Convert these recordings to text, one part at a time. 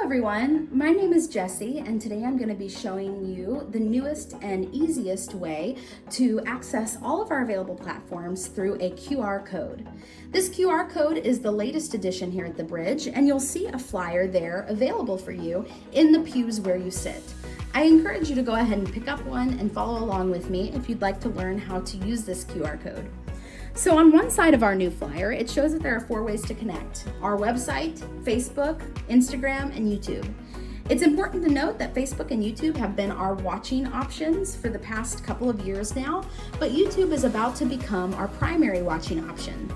everyone, my name is Jesse and today I'm going to be showing you the newest and easiest way to access all of our available platforms through a QR code. This QR code is the latest edition here at the Bridge, and you'll see a flyer there available for you in the pews where you sit. I encourage you to go ahead and pick up one and follow along with me if you'd like to learn how to use this QR code. So on one side of our new flyer, it shows that there are 4 ways to connect: our website, Facebook, Instagram, and YouTube. It's important to note that Facebook and YouTube have been our watching options for the past couple of years now, but YouTube is about to become our primary watching option.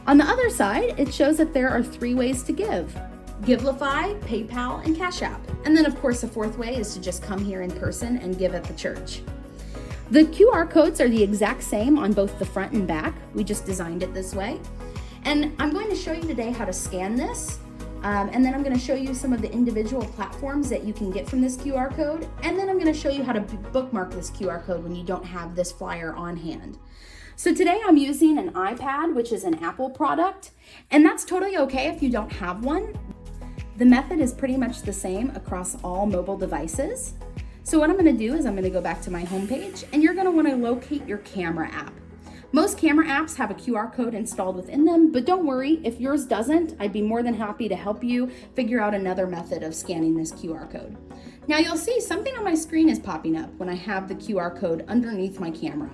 On the other side, it shows that there are 3 ways to give: Givelify, PayPal, and Cash App. And then of course, the 4th way is to just come here in person and give at the church. The QR codes are the exact same on both the front and back. We just designed it this way. And I'm going to show you today how to scan this. And then I'm going to show you some of the individual platforms that you can get from this QR code. And then I'm going to show you how to bookmark this QR code when you don't have this flyer on hand. So today I'm using an iPad, which is an Apple product, and that's totally okay if you don't have one. The method is pretty much the same across all mobile devices. So what I'm going to do is I'm going to go back to my homepage, and you're going to want to locate your camera app. Most camera apps have a QR code installed within them, but don't worry, if yours doesn't, I'd be more than happy to help you figure out another method of scanning this QR code. Now you'll see something on my screen is popping up when I have the QR code underneath my camera.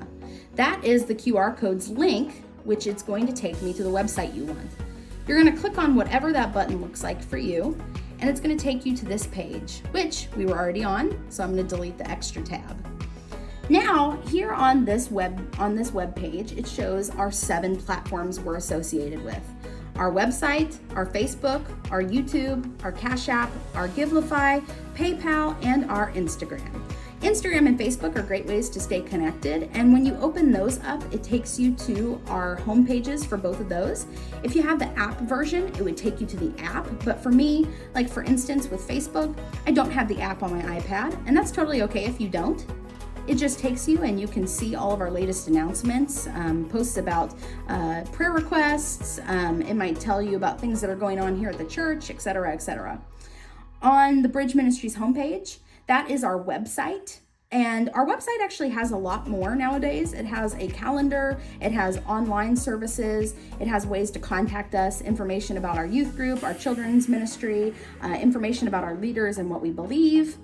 That is the QR code's link, which it's going to take me to the website you want. You're going to click on whatever that button looks like for you, and it's going to take you to this page, which we were already on, so I'm going to delete the extra tab. Now, here on this web page, it shows our 7 platforms we're associated with: our website, our Facebook, our YouTube, our Cash App, our Givelify, PayPal, and our Instagram. Instagram and Facebook are great ways to stay connected, and when you open those up, it takes you to our home pages for both of those. If you have the app version, it would take you to the app, but for me, like for instance with Facebook, I don't have the app on my iPad, and that's totally okay if you don't. It just takes you and you can see all of our latest announcements, posts about prayer requests. It might tell you about things that are going on here at the church, etc., etc. On the Bridge Ministries homepage, that is our website. And our website actually has a lot more nowadays. It has a calendar, it has online services, it has ways to contact us, information about our youth group, our children's ministry, information about our leaders and what we believe.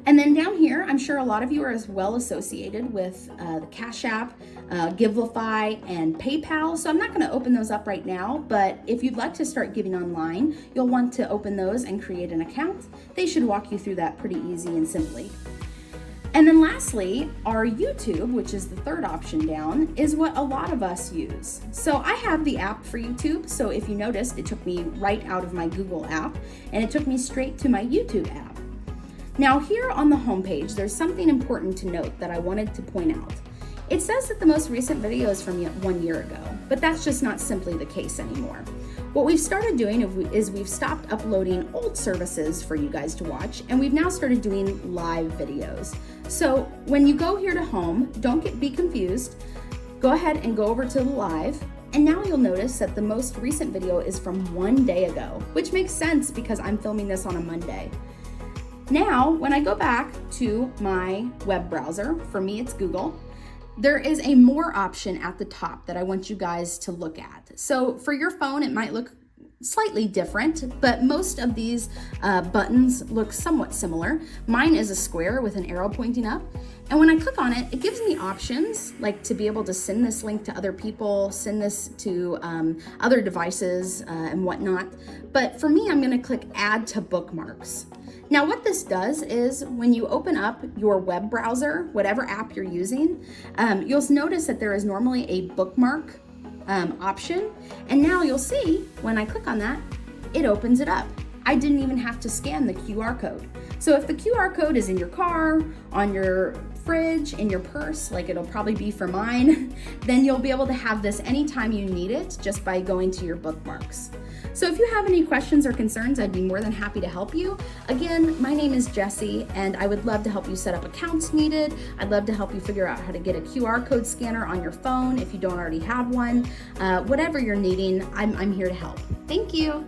And then down here, I'm sure a lot of you are as well associated with the Cash App, Givelify, and PayPal. So I'm not going to open those up right now, but if you'd like to start giving online, you'll want to open those and create an account. They should walk you through that pretty easy and simply. And then lastly, our YouTube, which is the 3rd option down, is what a lot of us use. So I have the app for YouTube. So if you noticed, it took me right out of my Google app and it took me straight to my YouTube app. Now here on the homepage, there's something important to note that I wanted to point out. It says that the most recent video is from 1 year ago, but that's just not simply the case anymore. What we've started doing is we've stopped uploading old services for you guys to watch, and we've now started doing live videos. So when you go here to home, don't be confused. Go ahead and go over to the live, and now you'll notice that the most recent video is from 1 day ago, which makes sense because I'm filming this on a Monday. Now, when I go back to my web browser, for me it's Google, there is a more option at the top that I want you guys to look at. So for your phone, it might look slightly different, but most of these buttons look somewhat similar. Mine is a square with an arrow pointing up. And when I click on it, it gives me options like to be able to send this link to other people, send this to other devices and whatnot. But for me, I'm gonna click Add to Bookmarks. Now what this does is when you open up your web browser, whatever app you're using, you'll notice that there is normally a bookmark option. And now you'll see when I click on that, it opens it up. I didn't even have to scan the QR code. So if the QR code is in your car, on your fridge, in your purse, like it'll probably be for mine, then you'll be able to have this anytime you need it just by going to your bookmarks. So if you have any questions or concerns, I'd be more than happy to help you. Again, my name is Jesse, and I would love to help you set up accounts needed. I'd love to help you figure out how to get a QR code scanner on your phone if you don't already have one. Whatever you're needing, I'm here to help. Thank you.